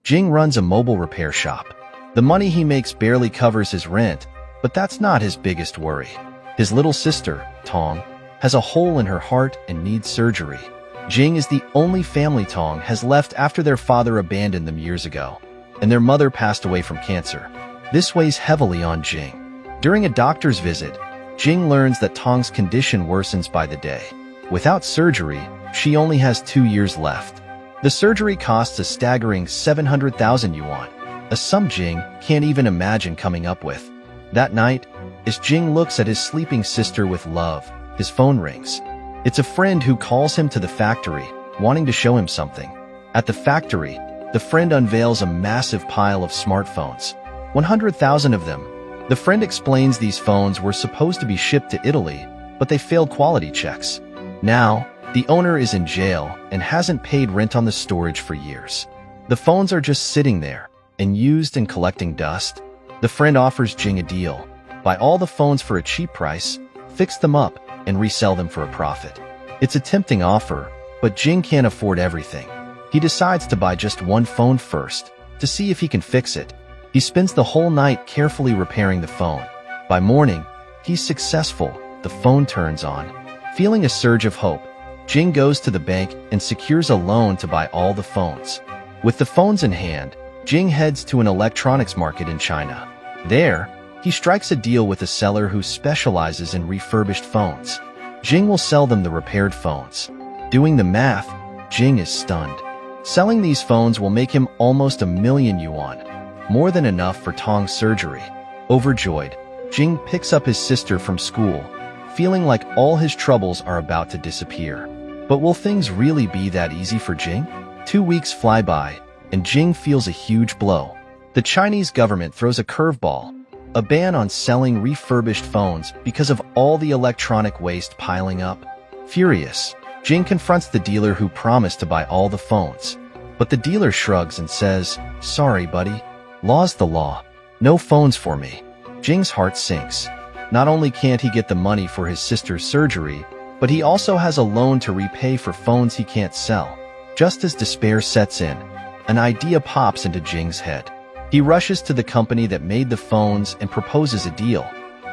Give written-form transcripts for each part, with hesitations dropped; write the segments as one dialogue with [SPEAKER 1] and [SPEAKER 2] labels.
[SPEAKER 1] Jing runs a mobile repair shop. The money he makes barely covers his rent, but that's not his biggest worry. His little sister, Tong, has a hole in her heart and needs surgery. Jing is the only family Tong has left after their father abandoned them years ago, and their mother passed away from cancer. This weighs heavily on Jing. During a doctor's visit, Jing learns that Tong's condition worsens by the day. Without surgery, she only has 2 years left. The surgery costs a staggering 700,000 yuan, a sum Jing can't even imagine coming up with. That night, as Jing looks at his sleeping sister with love, his phone rings. It's a friend who calls him to the factory, wanting to show him something. At the factory, the friend unveils a massive pile of smartphones, 100,000 of them. The friend explains these phones were supposed to be shipped to Italy, but they failed quality checks. Now, the owner is in jail and hasn't paid rent on the storage for years. The phones are just sitting there, unused and collecting dust. The friend offers Jing a deal. Buy all the phones for a cheap price, fix them up, and resell them for a profit. It's a tempting offer, but Jing can't afford everything. He decides to buy just one phone first, to see if he can fix it. He spends the whole night carefully repairing the phone. By morning, he's successful. The phone turns on. Feeling a surge of hope, Jing goes to the bank and secures a loan to buy all the phones. With the phones in hand, Jing heads to an electronics market in China. There, he strikes a deal with a seller who specializes in refurbished phones. Jing will sell them the repaired phones. Doing the math, Jing is stunned. Selling these phones will make him almost 1 million yuan, more than enough for Tong's surgery. Overjoyed, Jing picks up his sister from school, feeling like all his troubles are about to disappear. But will things really be that easy for Jing? 2 weeks fly by, and Jing feels a huge blow. The Chinese government throws a curveball, a ban on selling refurbished phones because of all the electronic waste piling up. Furious, Jing confronts the dealer who promised to buy all the phones. But the dealer shrugs and says, "Sorry, buddy. Law's the law. No phones for me." Jing's heart sinks. Not only can't he get the money for his sister's surgery, but he also has a loan to repay for phones he can't sell. Just as despair sets in, an idea pops into Jing's head. He rushes to the company that made the phones and proposes a deal.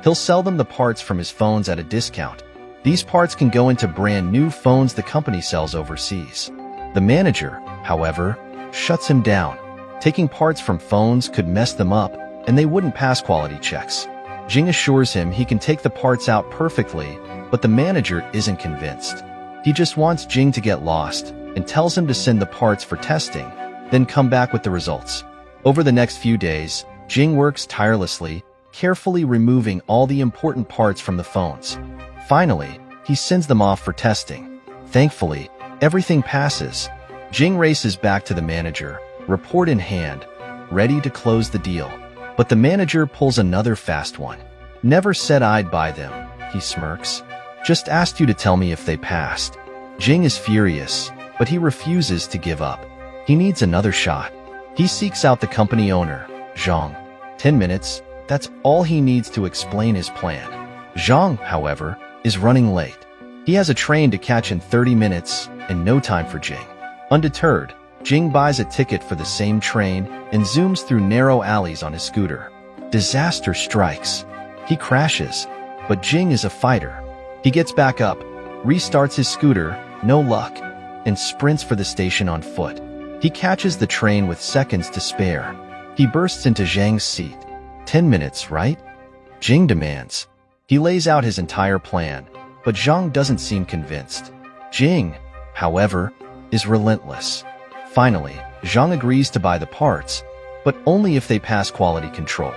[SPEAKER 1] He'll sell them the parts from his phones at a discount. These parts can go into brand new phones the company sells overseas. The manager, however, shuts him down. Taking parts from phones could mess them up, and they wouldn't pass quality checks. Jing assures him he can take the parts out perfectly, but the manager isn't convinced. He just wants Jing to get lost and tells him to send the parts for testing, then come back with the results. Over the next few days, Jing works tirelessly, carefully removing all the important parts from the phones. Finally, he sends them off for testing. Thankfully, everything passes. Jing races back to the manager, report in hand, ready to close the deal. But the manager pulls another fast one. "Never said I'd buy them," he smirks. "Just asked you to tell me if they passed." Jing is furious, but he refuses to give up. He needs another shot. He seeks out the company owner, Zhang. 10 minutes, that's all he needs to explain his plan. Zhang, however, is running late. He has a train to catch in 30 minutes and no time for Jing. Undeterred, Jing buys a ticket for the same train and zooms through narrow alleys on his scooter. Disaster strikes. He crashes, but Jing is a fighter. He gets back up, restarts his scooter, no luck, and sprints for the station on foot. He catches the train with seconds to spare. He bursts into Zhang's seat. 10 minutes, right? Jing demands. He lays out his entire plan, but Zhang doesn't seem convinced. Jing, however, is relentless. Finally, Zhang agrees to buy the parts, but only if they pass quality control.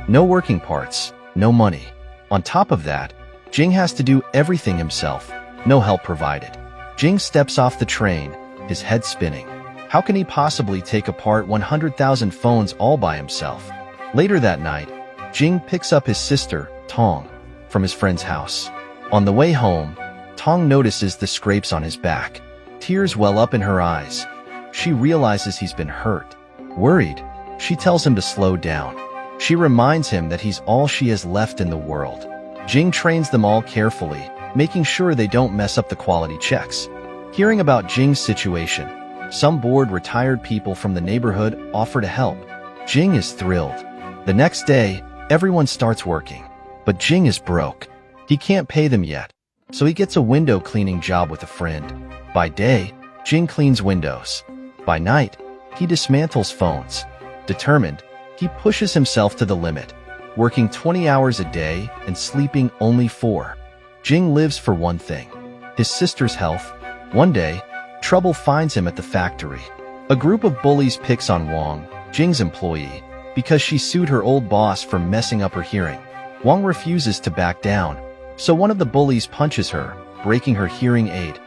[SPEAKER 1] No working parts, no money. On top of that, Jing has to do everything himself, no help provided. Jing steps off the train, his head spinning. How can he possibly take apart 100,000 phones all by himself? Later that night, Jing picks up his sister, Tong, from his friend's house. On the way home, Tong notices the scrapes on his back. Tears well up in her eyes. She realizes he's been hurt. Worried, she tells him to slow down. She reminds him that he's all she has left in the world. Jing trains them all carefully, making sure they don't mess up the quality checks. Hearing about Jing's situation, Some bored retired people from the neighborhood offer to help. Jing is thrilled. The next day, everyone starts working. But Jing is broke. He can't pay them yet, so he gets a window cleaning job with a friend. By day, Jing cleans windows. By night, he dismantles phones. Determined, he pushes himself to the limit, working 20 hours a day and sleeping only 4. Jing lives for one thing: his sister's health. One day, trouble finds him at the factory. A group of bullies picks on Wang, Jing's employee, because she sued her old boss for messing up her hearing. Wang refuses to back down, so one of the bullies punches her, breaking her hearing aid,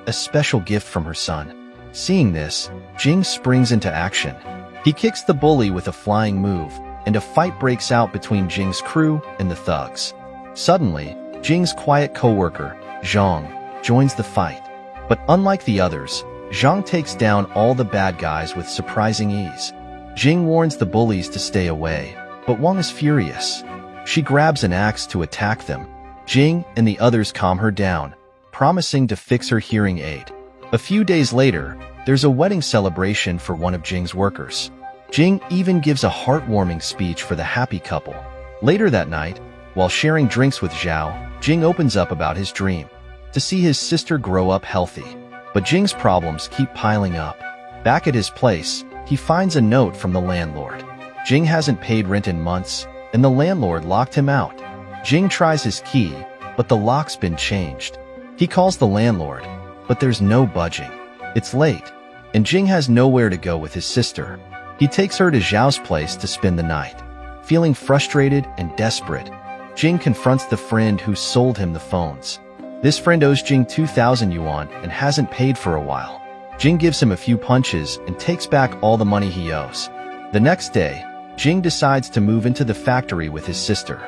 [SPEAKER 1] a special gift from her son. Seeing this, Jing springs into action. He kicks the bully with a flying move, and a fight breaks out between Jing's crew and the thugs. Suddenly, Jing's quiet co-worker, Zhang, joins the fight. But unlike the others, Zhang takes down all the bad guys with surprising ease. Jing warns the bullies to stay away, but Wang is furious. She grabs an axe to attack them. Jing and the others calm her down, promising to fix her hearing aid. A few days later, there's a wedding celebration for one of Jing's workers. Jing even gives a heartwarming speech for the happy couple. Later that night, while sharing drinks with Zhao, Jing opens up about his dream: to see his sister grow up healthy. But Jing's problems keep piling up. Back at his place, he finds a note from the landlord. Jing hasn't paid rent in months, and the landlord locked him out. Jing tries his key, but the lock's been changed. He calls the landlord, but there's no budging. It's late, and Jing has nowhere to go with his sister. He takes her to Zhao's place to spend the night. Feeling frustrated and desperate, Jing confronts the friend who sold him the phones. This friend owes Jing 2,000 yuan and hasn't paid for a while. Jing gives him a few punches and takes back all the money he owes. The next day, Jing decides to move into the factory with his sister.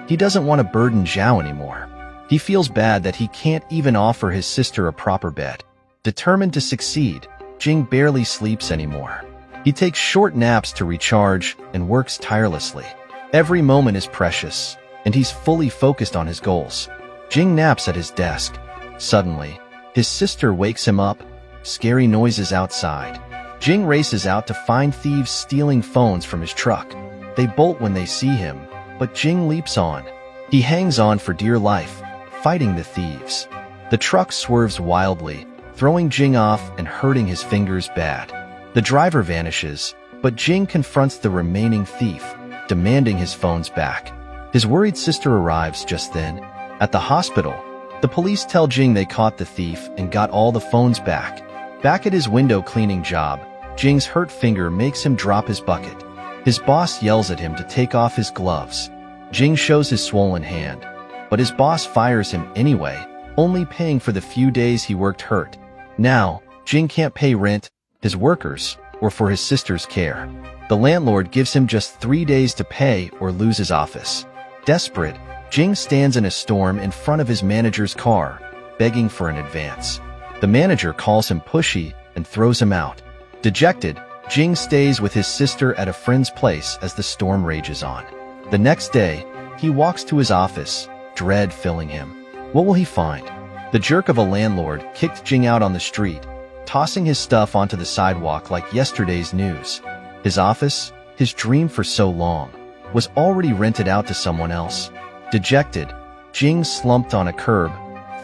[SPEAKER 1] He doesn't want to burden Zhao anymore. He feels bad that he can't even offer his sister a proper bed. Determined to succeed, Jing barely sleeps anymore. He takes short naps to recharge and works tirelessly. Every moment is precious, and he's fully focused on his goals. Jing naps at his desk. Suddenly, his sister wakes him up. Scary noises outside. Jing races out to find thieves stealing phones from his truck. They bolt when they see him, but Jing leaps on. He hangs on for dear life, fighting the thieves. The truck swerves wildly, throwing Jing off and hurting his fingers bad. The driver vanishes, but Jing confronts the remaining thief, demanding his phones back. His worried sister arrives just then. At the hospital, the police tell Jing they caught the thief and got all the phones back. Back at his window cleaning job, Jing's hurt finger makes him drop his bucket. His boss yells at him to take off his gloves. Jing shows his swollen hand, but his boss fires him anyway, only paying for the few days he worked hurt. Now, Jing can't pay rent, his workers, or for his sister's care. The landlord gives him just 3 days to pay or lose his office. Desperate, Jing stands in a storm in front of his manager's car, begging for an advance. The manager calls him pushy and throws him out. Dejected, Jing stays with his sister at a friend's place as the storm rages on. The next day, he walks to his office, dread filling him. What will he find? The jerk of a landlord kicked Jing out on the street, tossing his stuff onto the sidewalk like yesterday's news. His office, his dream for so long, was already rented out to someone else. Dejected, Jing slumped on a curb,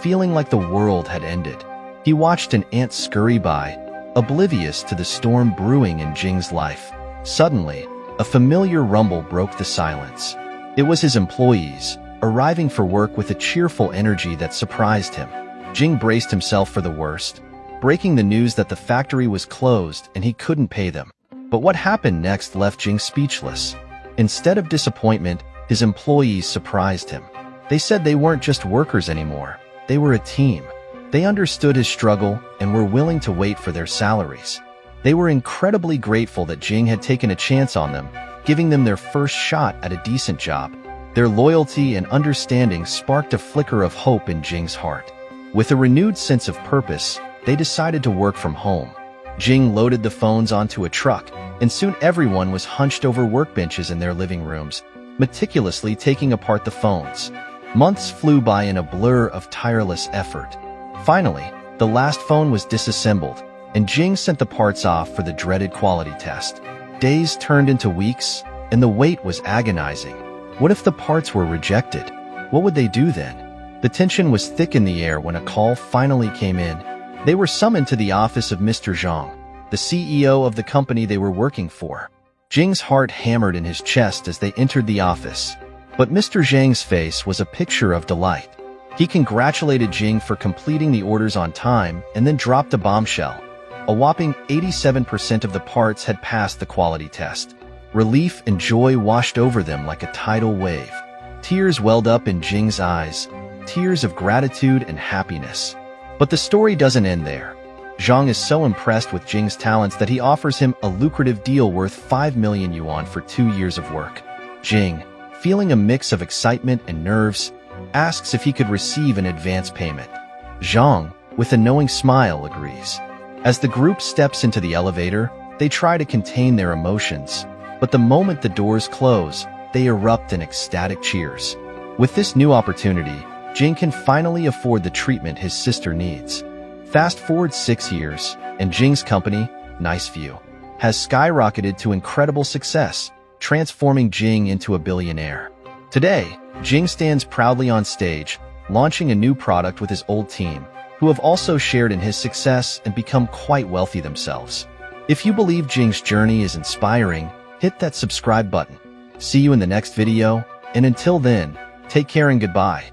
[SPEAKER 1] feeling like the world had ended. He watched an ant scurry by, oblivious to the storm brewing in Jing's life. Suddenly, a familiar rumble broke the silence. It was his employees, arriving for work with a cheerful energy that surprised him. Jing braced himself for the worst, breaking the news that the factory was closed and he couldn't pay them. But what happened next left Jing speechless. Instead of disappointment, his employees surprised him. They said they weren't just workers anymore. They were a team. They understood his struggle and were willing to wait for their salaries. They were incredibly grateful that Jing had taken a chance on them, giving them their first shot at a decent job. Their loyalty and understanding sparked a flicker of hope in Jing's heart. With a renewed sense of purpose, they decided to work from home. Jing loaded the phones onto a truck, and soon everyone was hunched over workbenches in their living rooms, meticulously taking apart the phones. Months flew by in a blur of tireless effort. Finally, the last phone was disassembled, and Jing sent the parts off for the dreaded quality test. Days turned into weeks, and the wait was agonizing. What if the parts were rejected? What would they do then? The tension was thick in the air when a call finally came in. They were summoned to the office of Mr. Zhang, the CEO of the company they were working for. Jing's heart hammered in his chest as they entered the office, but Mr. Zhang's face was a picture of delight. He congratulated Jing for completing the orders on time and then dropped a bombshell. A whopping 87% of the parts had passed the quality test. Relief and joy washed over them like a tidal wave. Tears welled up in Jing's eyes, tears of gratitude and happiness. But the story doesn't end there. Zhang is so impressed with Jing's talents that he offers him a lucrative deal worth 5 million yuan for 2 years of work. Jing, feeling a mix of excitement and nerves, asks if he could receive an advance payment. Zhang, with a knowing smile, agrees. As the group steps into the elevator, they try to contain their emotions, but the moment the doors close, they erupt in ecstatic cheers. With this new opportunity, Jing can finally afford the treatment his sister needs. Fast forward 6 years, and Jing's company, Nice View, has skyrocketed to incredible success, transforming Jing into a billionaire. Today, Jing stands proudly on stage, launching a new product with his old team, who have also shared in his success and become quite wealthy themselves. If you believe Jing's journey is inspiring, hit that subscribe button. See you in the next video, and until then, take care and goodbye.